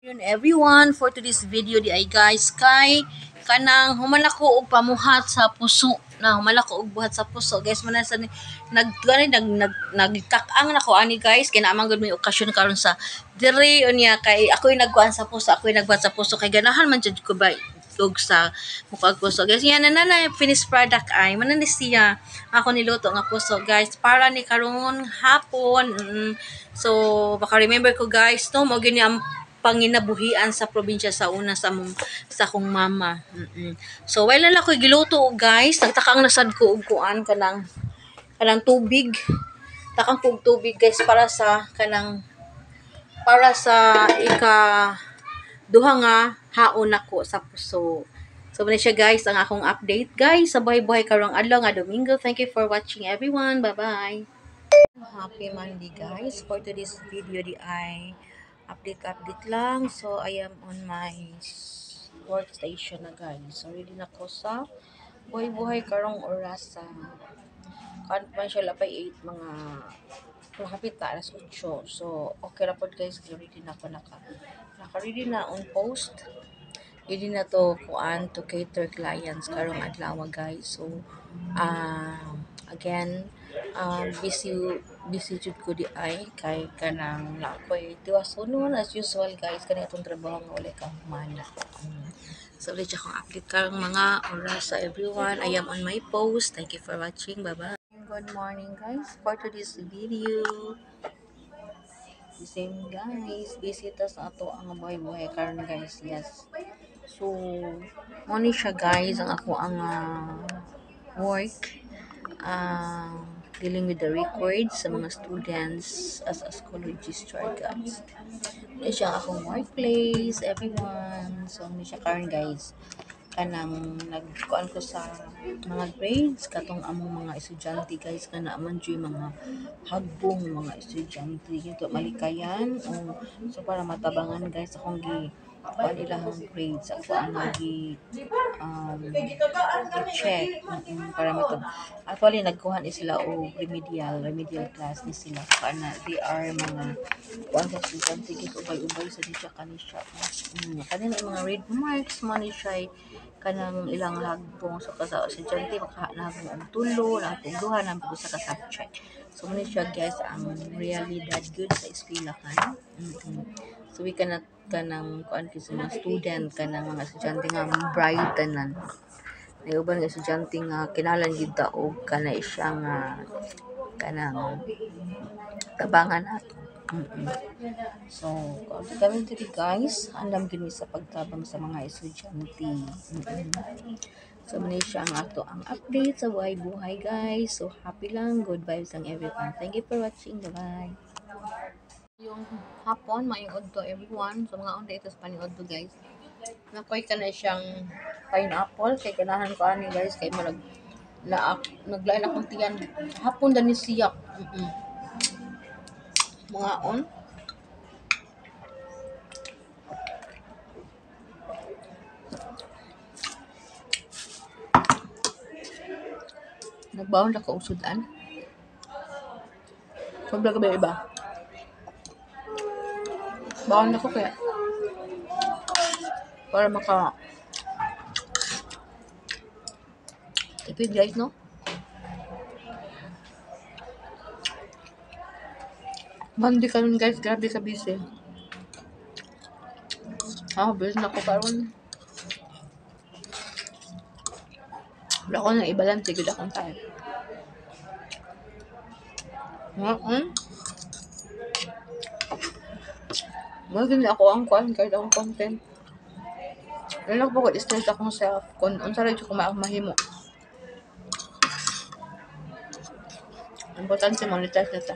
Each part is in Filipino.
Yun everyone, for today's video di ay guys kay kanang humalako og pamuhat sa puso na humalako og buhat sa puso guys man sa nagkakang nako ani guys kay naman gud may okasyon karon sa diri unya kay ako'y nagkuan sa puso ako'y nagbuhat sa puso kay ganahan man jud ko ba og sa mukha puso guys yan na finished product ay manani siya ako niluto nga puso guys para ni karon hapon. So baka remember ko guys no mo gini ang panginabuhian sa probinsya sa una sa akong mama. So while na ko giluto guys, nagtakang nasad ko og kuan kanang tubig. Takang kog tubig guys para sa duha nga haon nako sa puso. So muna siya guys ang akong update guys sa buhay-buhay karong adlaw nga Domingo. Thank you for watching everyone. Bye-bye. Happy Monday guys. For today's video di ay update lang. So I am on my workstation na guys. So ready na ko sa buhay-buhay karong oras sa kan pa siya lapay 8 mga hapit ta alas 8. So okay ra pod guys, ready na ko naka ready na on post. Ready na to kuan to cater clients karong adlaw guys. So again busy jud ko di ay kay kanang nakoy tiwasonon as usual guys kani atong trabaho nga wala ka humana. So ulit akong update karong mga oras sa everyone. I am on my post. Thank you for watching. Bye-bye. Good morning guys. For today's video, the same guys, busy ta sa ato ang buhay-buhay karon guys. Yes. So mo ni siya guys ang ako ang work dealing with the records sa mga students as a school registrar guys. Ito siya akong workplace, everyone. So, hindi siya karon guys. Kanang nagkuan ko sa mga grades, katong among mga estudyante guys, kana man dyan mga hagbong mga estudyante. Ito malikayan. So, para matabangan guys, akong kuan ilang grades ako ang check para actually nagkuhan sila o remedial class ni sila kana they are mga kuan sa estudyante gid ubay-ubay sa diya kanisya kanina mga red marks man ni siya kanang ilang hagbong so sa estudyante makahanap og tulo na og duha na pud sa subject. So muna siya guys ang really that good sa eskwela kan. So we cannot kanang kuan sa mga student kanang mga estudyante nga bright tanan. May uban nga estudyante nga kinalan gid ta og kana siya nga kanang tabangan nato. So, kami dito guys, andam gini sa pagtabang sa mga estudyante. So, muna siya ang ato ang update sa buhay-buhay guys. So, happy lang, good vibes lang everyone. Thank you for watching. Bye-bye. Yung hapon, mayroon to everyone. So, mga onda ito sa paniod to guys. Nakoy ka na siyang pineapple. Kaya ganahan ko ani guys. Kaya naglain akong tiyan. Hapon dani siyak. Mga on. Nagbaon na ka usudan. Sobra ka ba iba? Baon ako kaya para tipid guys no? Monday karon guys, grabe ka busy. Busy na ko karon. Wala ko na i-balance gud akong time. Maganda ako ang kuan kahit akong content. Wala ko po stress akong self kung unsa ra jud ko mahimo. Importante monetize na ta.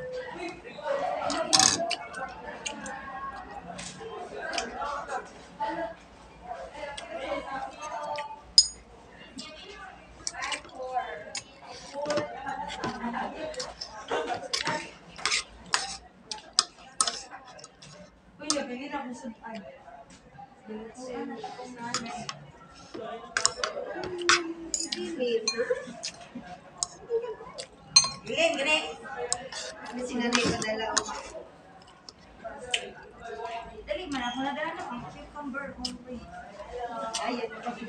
Gini. Kasi nga may padala. Dali man ako na dala ang cucumber homemade. Ayan, abi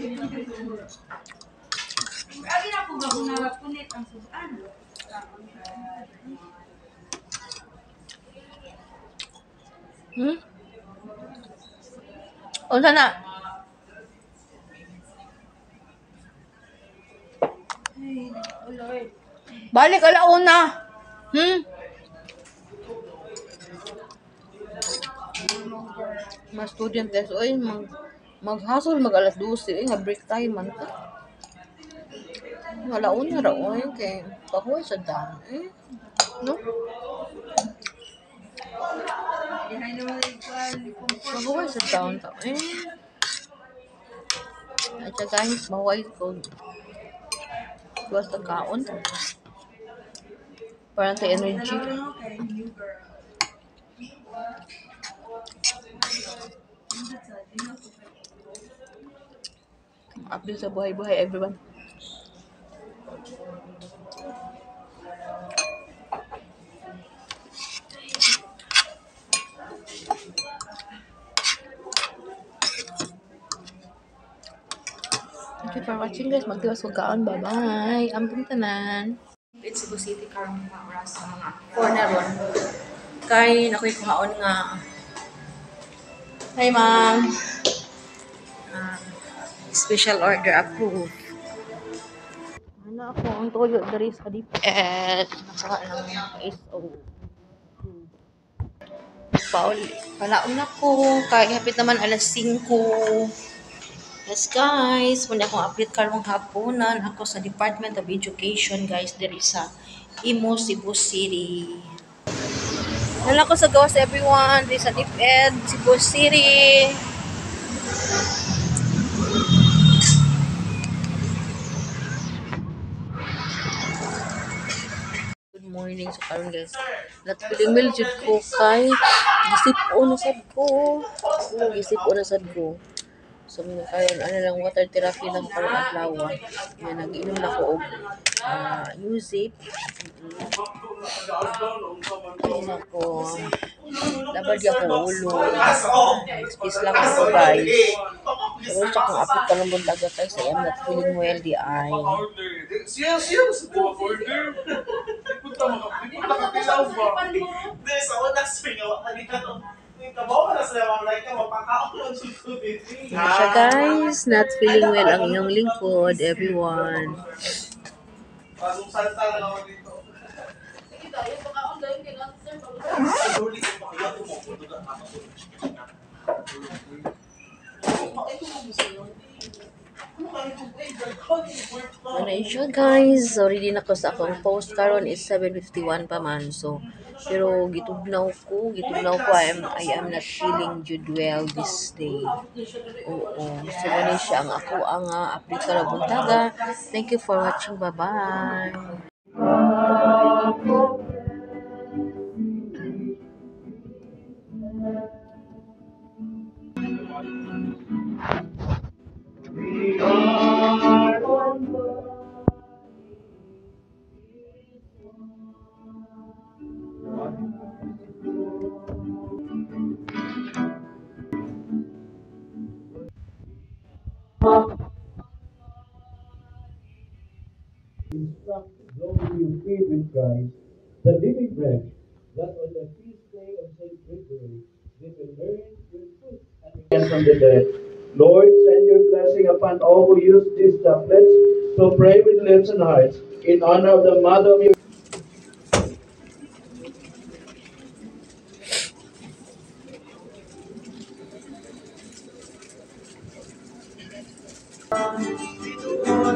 na ko bago na punit ang sudan. Unsa na? Ay, oh Lord. Balik alauna. Mga student guys, oy, maghasol mag alas 12 nga break time man ka. Alauna ra oy kay pahuway sa daan. No? Dihay naman Pahuway sa daan ta. At siya guys, mahuway ko. Basta kaon. Parang tayo energy. Update sa buhay-buhay everyone. Thank you for watching guys. Magtiwas ko kaon. Bye-bye. Amping tanan. It's Cebu City karong mga oras sa mga corner ron. Kay nakoy kuhaon nga. Hi ma'am. Special order approved. Ano ako ang tuyo dari sa DPS. Nakaha ng ISO. Paul, palaon ako. Kaya hapit naman alas 5. Yes guys, muna akong update karong hapunan ako sa Department of Education guys diri sa Imo, Cebu City. Nala ko sa gawas everyone diri sa DepEd, Cebu City. Good morning sa karon guys. Natpilimil jud ko kay gisip-o na sad ko. Gisip-o na sad ko. So, karon ano lang water therapy lang karong adlaw. Yan nag-inom na ko og music. Ayun ako. Labad ako ulo. Space lang ako guys. Pero siya kung apit ka lang buntaga tayo sa I'm not feeling well di ay. Siya guys, not feeling well ang inyong lingkod, everyone. Ano siya guys, sorry din ako sa akong post karon is 7:51 pa man. So, pero gitugnaw ko I am not feeling good well this day. Oo. So, ano siya ang ako ang Aprika ra buntaga. Thank you for watching. Bye-bye. Instruct those you feed with Christ, the living bread, that on the feast day of St. Gregory, they will learn your truth and again from the dead. Lord, send your blessing upon all who use these tablets to pray with lips and hearts in honor of the Mother of your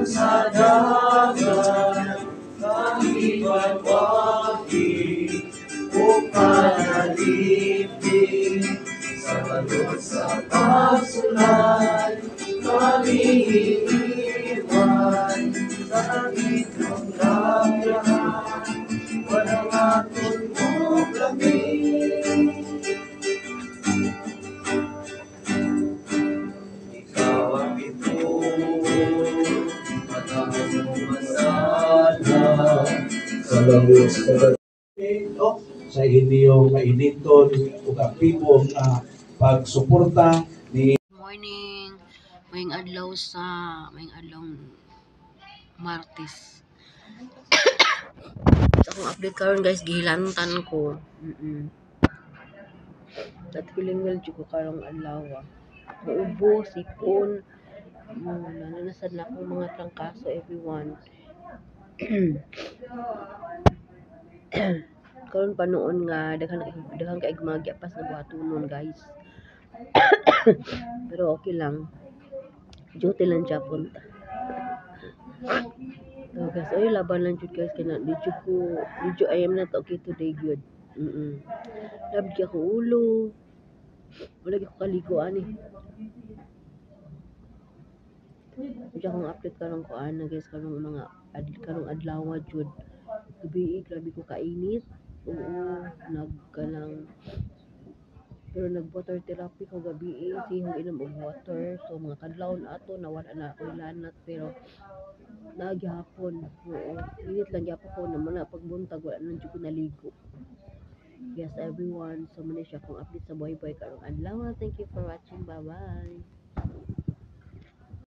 sa dagat, kami magwagi, upang alipin, sa balot sa pagsulay, kami iniwan, sa itong labihan, walang atong mo kami. Ikaw ang ito, sa langis sa inyong kainiton ug aktibong pagsuporta ni Morning. Maying adlaw Martes. Sa akong update karon guys, gihilantan ko. At feeling well jud ko karong adlaw. Muubo, sipon, nananasad na akong mga trangkaso everyone. Karon pa noon nga daghan kay mga giapas na buhatonon guys. Pero okay lang. Duty lang Japon ta. So guys, ay laban lang jud guys kana did you I am not okay today good. Labdi ako ulo. Wala gyud ko kaligo ani. Diyan akong update karong ko ana guys karong mga karong adlaw jud. Gabi grabe ko kainit. Oo, nagkanang pero nag-water therapy ko gabi sihong inom og water. So mga kadlawon ato nawala na ako lanat pero nagyapon. Oo, init lang gyapon ko naman na pagbuntag wala nang jud ko naligo. Yes everyone, so muna siya kung update sa buhay-buhay karong adlaw. Thank you for watching. Bye-bye.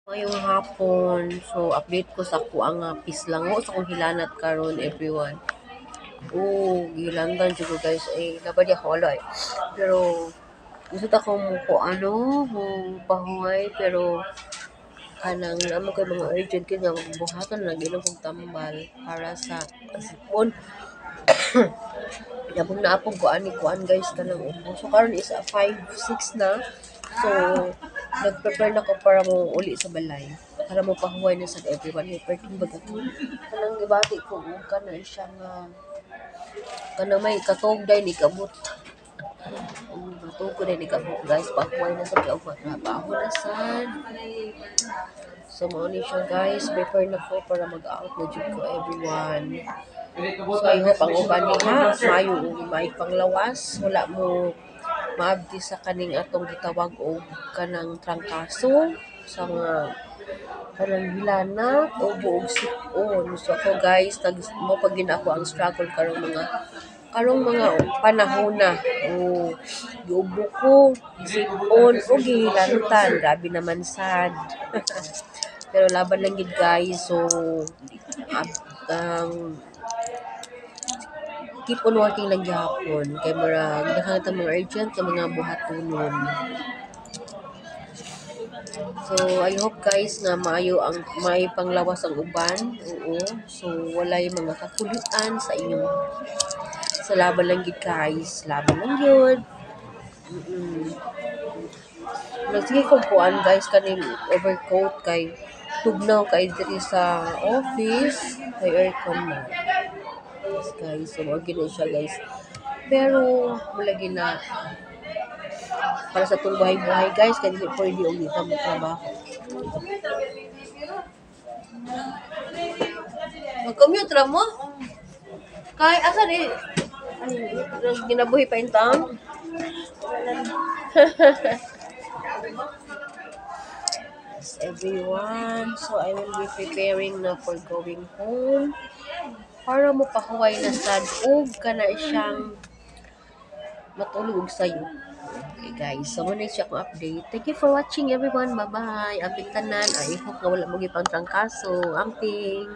Ngayong hapon, so update ko sa kuang pislango sa kong hilanat karon everyone. Oh, gilantan jud ko guys ay labad ako wala eh. Pero gusto ta ko mo pahuway pero kanang amo kay mga urgent kay nga buhaton na ginom kog tambal para sa sipon. Yabong na apong kuan guys kanang ubo. So karon is 5:06 na. So nag-prepare na ko para mo uli sa balay. Para mo pahuway na sa everyone. Perting baga. Kanang gibati ko kana siya nga kanang may katogday ni kabut. Matug ko din kabut guys. Pahuway na sa kaupat na. Pahuway na sad. So mao ni siya guys. Prepare na ko para mag-out na jud ko everyone. So I hope ang uban niha may panglawas wala mo maabdi sa kaning atong gitawag og kanang trangkaso sa mga kanang hilana o buog sipon. So ako guys mo pag ginako ang struggle karong mga panahon na giubo ko sipon o gihilantan grabe naman sad. Pero laban lang gid guys. So keep on working lang gyapon kay murag daghang ta mga urgent sa mga buhatonon. So I hope guys nga maayo ang may panglawas ang uban. Oo. So walay mga kakulian sa inyong sa laban lang gid guys. Laban lang gyud. Nagsige kong kuan guys kaning overcoat kay tugnaw kay diri sa office kay aircon na. Yes guys, so okay na siya guys. Pero mulagi na para sa itong buhay-buhay guys, kaya hindi pwede ulitan mo trabaho. Mag-commute ra mo? Kay asa di? Ginabuhi pa in town? Yes, everyone. So I will be preparing na for going home. Para mo pahuway na sad ug kana siyang matulog sa'yo. Okay guys, so muna siya akong update. Thank you for watching everyone. Bye-bye. Amping tanan. I hope nga wala mo gipang trangkaso. Amping.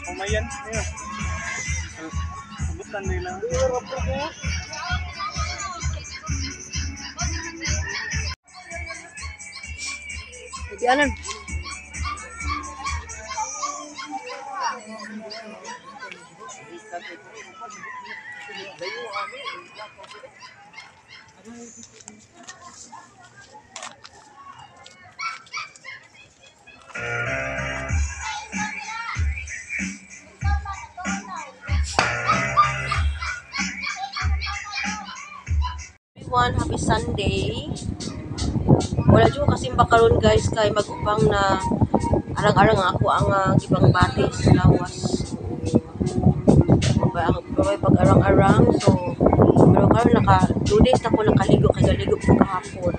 Kumayan. Sebutan nila. Jadi anan. Everyone, happy Sunday. Wala jud kasi bakaron guys kay mag-upang na arang-arang ako ang ibang bati sa lawas. Babay pag arang-arang so pero karon naka 2 days na ko nakaligo kay galigo ko kahapon.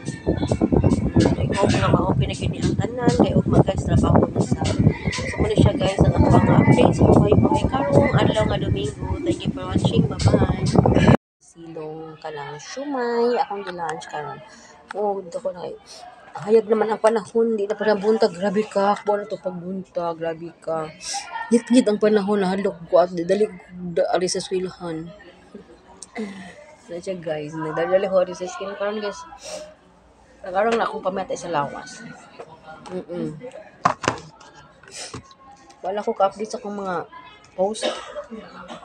I hope na ma-open na gini ang tanan kay ug guys trabaho na sa. So muna siya guys ang akong update sa buhay karong adlaw nga Domingo. Thank you for watching. Bye-bye. Silong kanang shumay akong gi-lunch karon. Oh, dito ko na hayag naman ang panahon, di na pa buntag, grabe ka, kuha na to pagbuntag, grabe ka. Ngit-ngit ang panahon, nahalok ko at dali ko ali sa eskwelahan. Na siya guys, nagdali ko ali sa eskwelahan karon guys. Nag-arang na akong pamatay sa lawas. Wala ko ka-update sa akong mga post.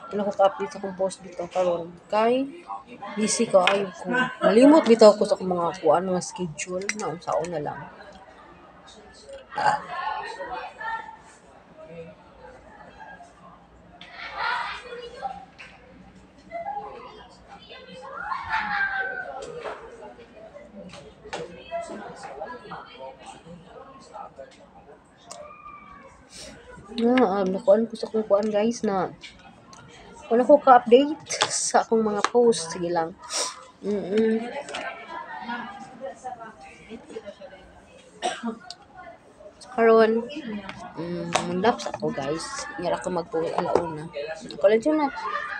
Wala ko ka-update sa akong post dito karon kay busy ko ayo ko. Malimot bitaw ko sa akong mga kuan, mga schedule na unsaon na lang. Nakuan ko sa akong kuan guys na wala ko ka-update sa akong mga post. Sige lang. Karon, laps ako guys. Ngara ako mag-post alauna. Ako lang dyan na.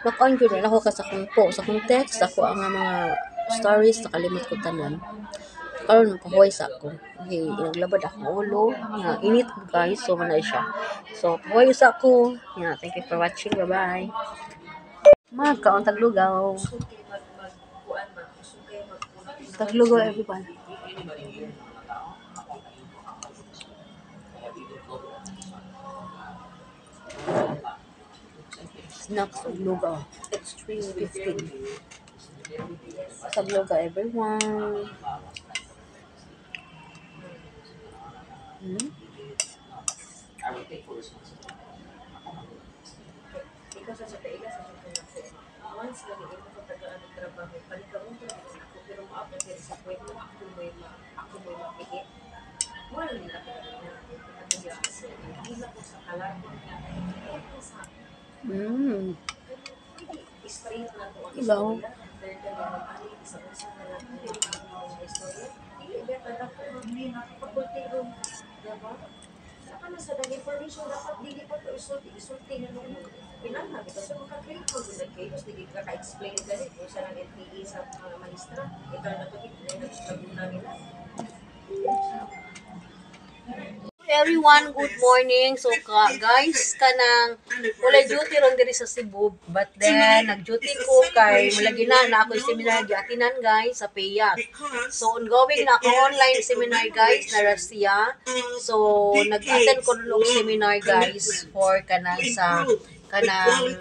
Nakuan ko na ako sa akong post. Sa akong text, ako ang mga stories. Nakalimot ko tanan. Karon pahuways ako. Okay, naglabad akong ulo. Init ko guys. So, manay siya. So, pahuways ako. Yeah, thank you for watching. Bye-bye. Magkaon taglugaw. Taglugaw everyone. Snacks taglugaw. It's 3:15. Taglugaw everyone. Ikaw sa taiga sa once kami ito sa tagaan ng trabaho, palikawin ko ako pero maabot din sa kwento ako may mapigit. Wala nila ko na hindi ko sa kalan. Straight na to. Ilaw. Saka na sa information dapat dili pa to isulti na nung pinanghag kasi makakreate mo din kayo tapos hindi ka ka-explain dali kung saan ang NPE sa mga maestra ikaw na to nagpaguna nila. Everyone, good morning. So guys, kanang wala duty ron diri sa Cebu, but then nag-duty ko kay mulagi na ako seminar giatinan guys sa PAYAC. So ongoing na ako online seminar guys na Russia. So nag-attend ko og seminar guys for kanang sa kanang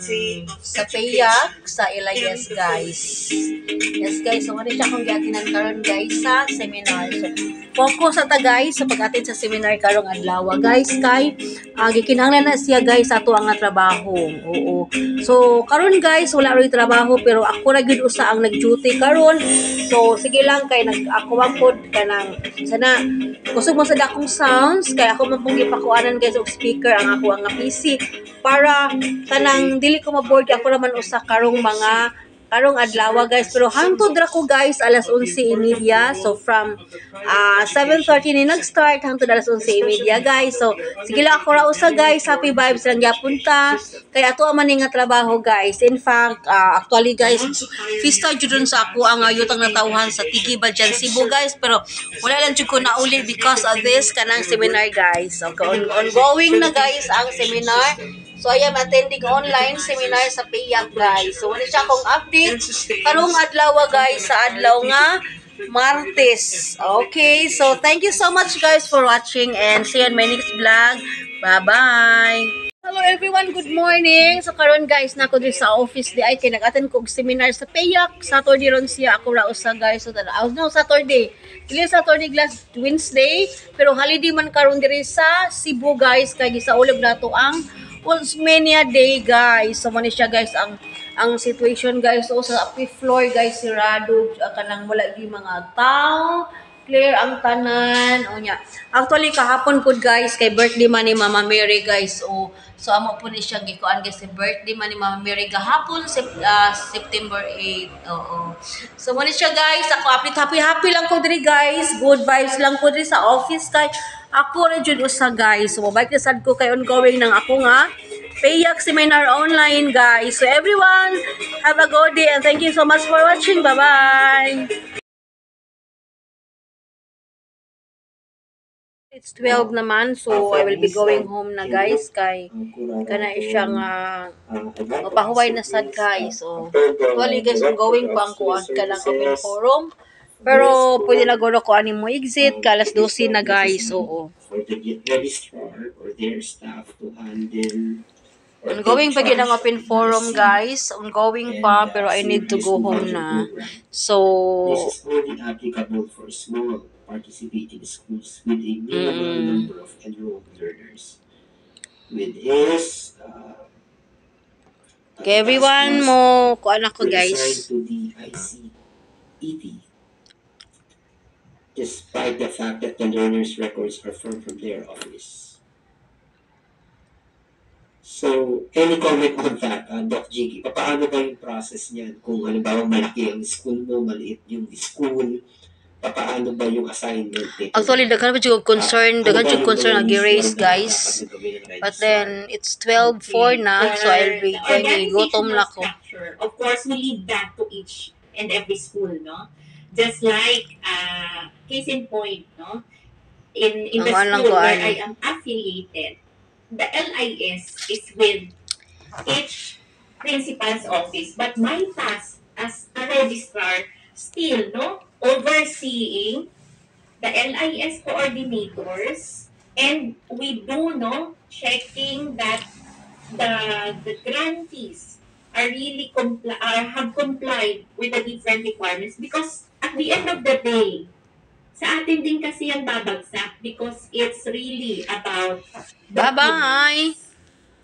sa payak sa Elias guys. Yes guys, so ano siya kung giatinan karon guys sa seminar. So focus sa ta guys sa pag-attend sa seminar karong adlaw guys kay gikinahanglan na siya guys sa ato ang trabaho. Oo. So karon guys wala ray trabaho pero ako ra gyud usa ang nag-duty karon. So sige lang kay ako man pod kanang sana kusog mo sa dakong sounds kay ako man pong gipakuanan guys og speaker ang ako ang PC para kanang dili ko ma-board ako naman usa karong adlaw guys pero hangtod ra ko guys alas 11:30 so from 7:30 ni nag-start hangtod alas 11:30 guys so sige lang ako ra usa guys happy vibes lang gyapon ta kay ato man nga trabaho guys in fact actually guys fista jud sa ako ang yutang natawhan sa Tigi Badjan Cebu guys pero wala lang jud ko na uli because of this kanang seminar guys so ongoing na guys ang seminar. So, I am attending online seminar sa PIAC, guys. So, wala siya akong update. Karong adlaw, guys, sa adlaw nga Martes. Okay, so thank you so much, guys, for watching and see you on my next vlog. Bye-bye! Hello everyone, good morning. So karon guys, nako diri sa office di ay kay nag-attend ko og seminar sa PIAC. Saturday ron siya ako ra usa guys. So no Saturday. Dili Saturday glass Wednesday, pero holiday man karon diri sa Cebu guys kay gisaulog nato ang Osmeña Day guys. So man siya guys ang situation guys o sa fifth floor guys sirado kanang wala gi mga tao. Clear ang tanan o nya. Actually kahapon pud guys kay birthday man ni Mama Mary guys. O so amo po ni siya gikuan guys birthday man ni Mama Mary gahapon September 8. Oo. So mo ni siya guys ako happy lang ko diri guys. Good vibes lang ko diri sa office kay ako ra jud usa guys. So mabalik na sad ko kay ongoing ng ako nga PIAC seminar online guys. So everyone have a good day and thank you so much for watching. Bye-bye. It's 12 naman, so I will be going home na guys kay kana siyang mapahuway na sad guys. So actually guys, going pa ang kuan ka lang open forum. Pero pwede na guro ko ani mo exit kalas 12 na guys. Oo. For the registrar or their staff to handle ongoing pa gid ang open forum guys. Ongoing pa pero I need to go home na. So this is only applicable for small participating schools with a minimal number of enrolled learners. With this, okay, everyone mo kuan ako guys. assigned to the ICET, despite the fact that the learners' records are from their office. So, any comment on that, Doc Jiggy? Paano ba yung process niyan? Kung halimbawa malaki ang school mo, maliit yung school, paano ba yung assignment nito? Actually, daghan pa jud concern, ag-erase guys. But then it's 12:04 na, so I'll be going gutom na ko. Of course, we leave that to each and every school, no? Just like case in point, no? In the school where I am affiliated, the LIS is with each principal's office, but my task as a registrar still, no, overseeing the LIS coordinators, and we do, no, checking that the grantees are really have complied with the different requirements, because at the end of the day, sa atin din kasi yan babagsak because it's really about the Bye-bye!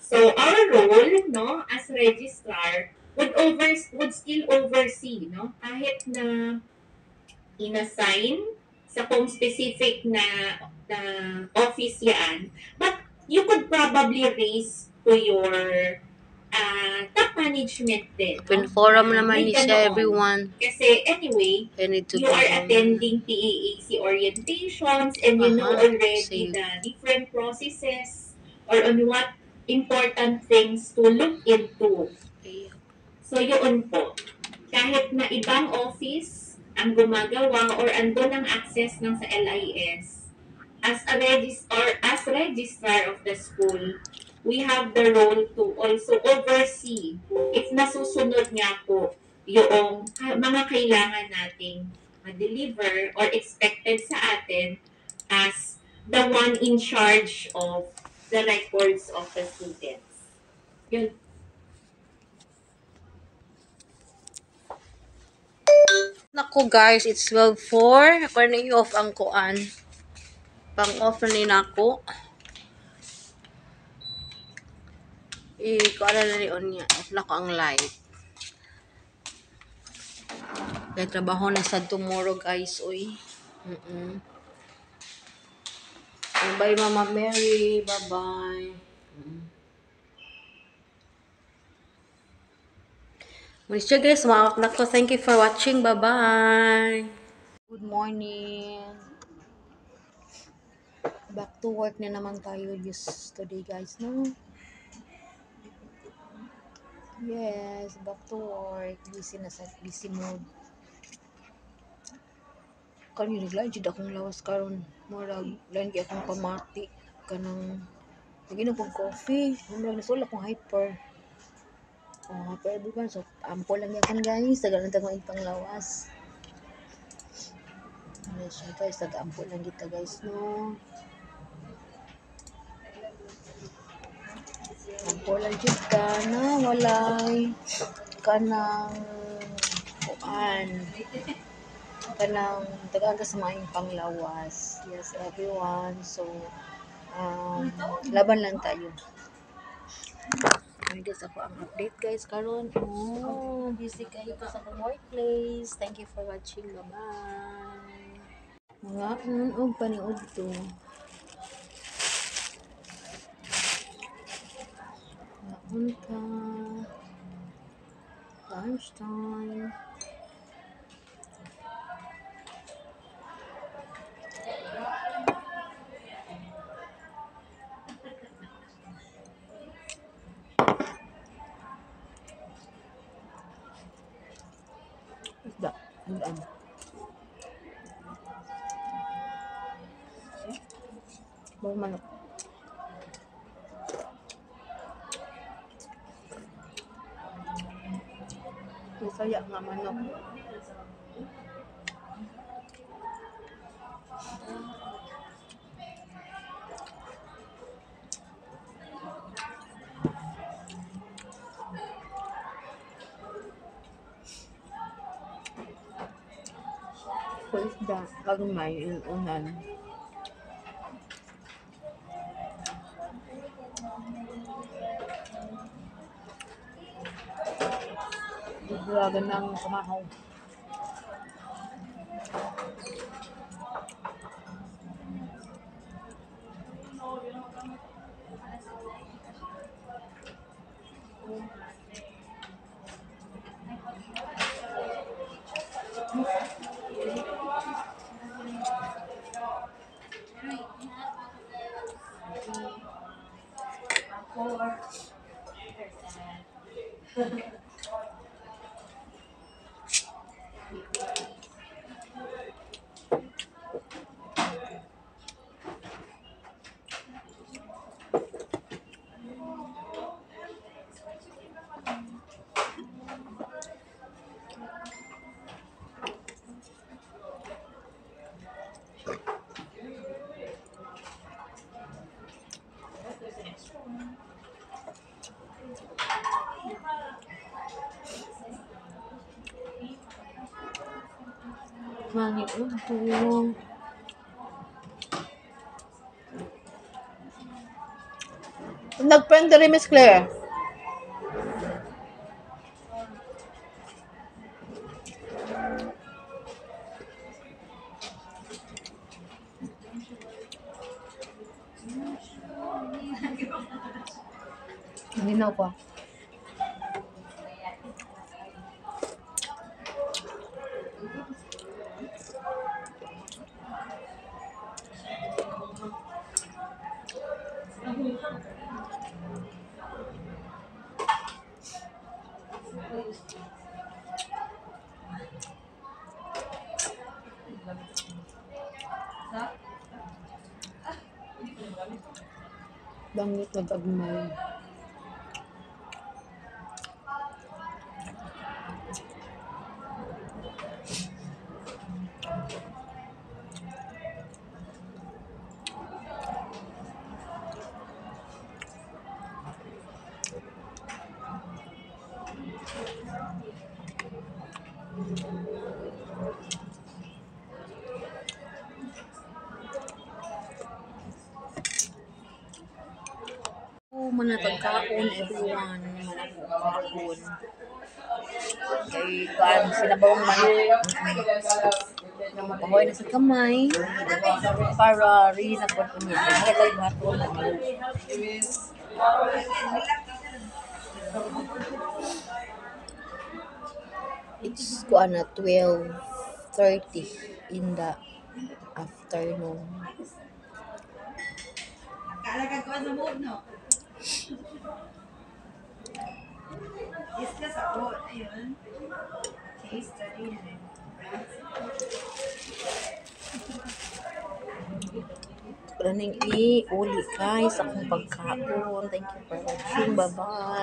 So our role, no, as registrar would still oversee, no, kahit na inassign sa kung specific na office yan, but you could probably raise to your top management din. Open forum naman ni siya, everyone. Kasi anyway, I need to you go are home. attending PAAC orientations and you know already the different processes or on what important things to look into. So yun po, kahit na ibang office ang gumagawa or andun ang access ng sa LIS, as registrar of the school, we have the role to also oversee if nasusunod nga po yung mga kailangan nating ma-deliver or expected sa atin as the one in charge of the records of the students. Yun. Naku guys, it's 12:04. Ako na i-off ang kuan. Pang-off na ni nako. Kuan na ni on niya. Off na ko ang light. Kaya trabaho na sa tomorrow guys, uy. Bye Mama Mary. Bye-bye. Manisya guys, sumawak na ko. Thank you for watching. Bye-bye. Good morning. Back to work na naman tayo today guys, no? Yes, back to work. Busy na sa busy mode. Kani naglain jud akong lawas karon. Murag lain gyud akong pamati kanang ginom pag coffee. Murag nasulak akong hyper. Hyper everyone. So ampo lang yakan guys. Tagal na tagong pang lawas. Yes, guys, taga-ampo lang kita guys, no? Ampo lang jud ka na walay kanang kuan. Kanang tagaan ka sa maayong panglawas. Yes, everyone. So, laban lang tayo. Ay, guys, ako ang update guys karon. Busy kayo ko sa workplace. Thank you for watching. Bye-bye. Mga og paniud to. Naunta. Lunchtime. Isda. Isdaan. Bago manok. Masaya nga manok. So, isda. Kagmay yung unan. Duglagan ng kamahaw. Mangit untong. Nag-friend rin Miss Claire. Nalinaw pa. Bangit nag-agmay. man na pagkaon, everyone. Man ako kaon. Kay kaan sinabawang manok. Pahoy na sa kamay para rin na po niya. Kaya tayo bato na manok. It's kuan na 12:30 in the afternoon. Kalagag ko sa mood, no? Discuss ako. Ayun. Case study na rin. Running i-uli guys akong pagkaon. Thank you for watching. Bye-bye.